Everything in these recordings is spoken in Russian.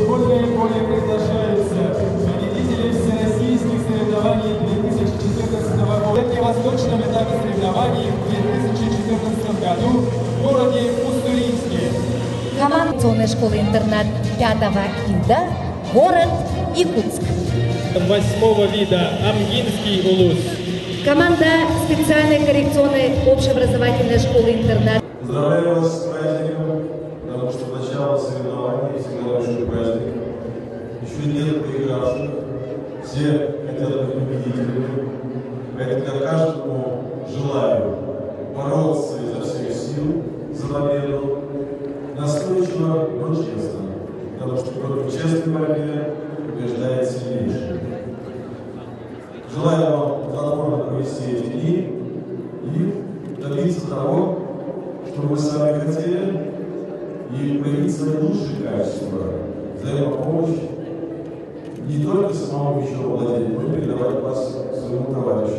футбольное поле приглашаются победители всероссийских соревнований 2014 года. На восточном этапе соревнований в 2014 году в городе Уссурийске. Команда школы-интернат 5 вида, город Якутск. 8-го вида Амгинский улус. Команда специальной коррекционной общеобразовательной школы-интернат. Поздравляю вас с праздником, потому что начало соревнований всегда большой праздник. Еще нет проигравших, все хотят быть победителями. Поэтому я каждому желаю бороться изо всех сил за победу, настойчиво, но честно, потому что против честной борьбы побеждает сильнейший. Желаю вам плодотворно провести эти дни и добиться того, что вы сами хотели, и проявить свои лучшие качества, взаимопомощь, не только самому еще владеть, но и передавать вас своему товарищу.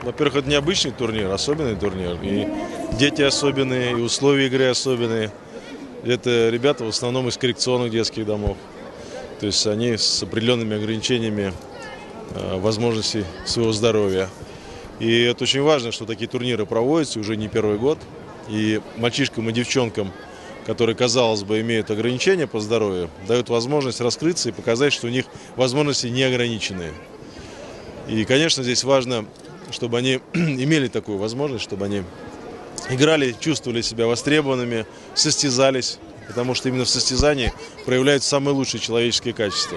Во-первых, это необычный турнир, особенный турнир. И дети особенные, и условия игры особенные. Это ребята в основном из коррекционных детских домов. То есть они с определенными ограничениями возможностей своего здоровья. И это очень важно, что такие турниры проводятся уже не первый год. И мальчишкам и девчонкам, которые, казалось бы, имеют ограничения по здоровью, дают возможность раскрыться и показать, что у них возможности неограниченные. И, конечно, здесь важно, чтобы они имели такую возможность, чтобы они играли, чувствовали себя востребованными, состязались, потому что именно в состязании проявляются самые лучшие человеческие качества.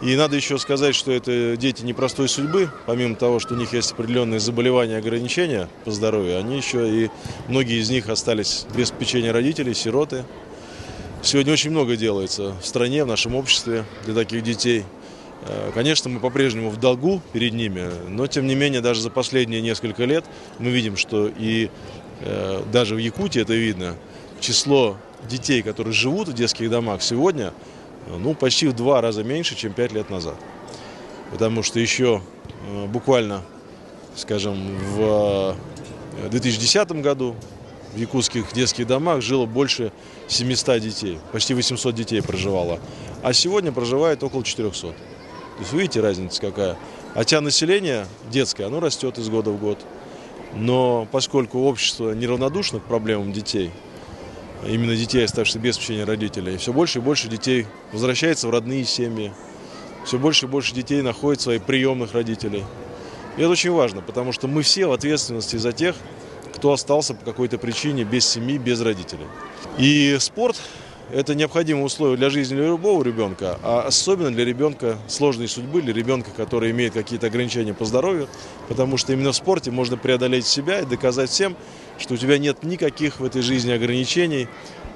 И надо еще сказать, что это дети непростой судьбы, помимо того, что у них есть определенные заболевания, ограничения по здоровью, они еще и, многие из них остались без попечения родителей, сироты. Сегодня очень много делается в стране, в нашем обществе для таких детей. Конечно, мы по-прежнему в долгу перед ними, но тем не менее даже за последние несколько лет мы видим, что и даже в Якутии это видно, число детей, которые живут в детских домах сегодня, почти в 2 раза меньше, чем 5 лет назад. Потому что еще буквально, скажем, в 2010 году в якутских детских домах жило больше 700 детей, почти 800 детей проживало, а сегодня проживает около 400. То есть, видите, разница какая. Хотя население детское, оно растет из года в год. Но поскольку общество неравнодушно к проблемам детей, именно детей, оставшихся без попечения родителей, все больше и больше детей возвращается в родные семьи, все больше и больше детей находят своих приемных родителей. И это очень важно, потому что мы все в ответственности за тех, кто остался по какой-то причине без семьи, без родителей. И спорт – это необходимое условие для жизни любого ребенка, а особенно для ребенка сложной судьбы, для ребенка, который имеет какие-то ограничения по здоровью, потому что именно в спорте можно преодолеть себя и доказать всем, что у тебя нет никаких в этой жизни ограничений,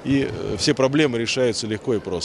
и все проблемы решаются легко и просто.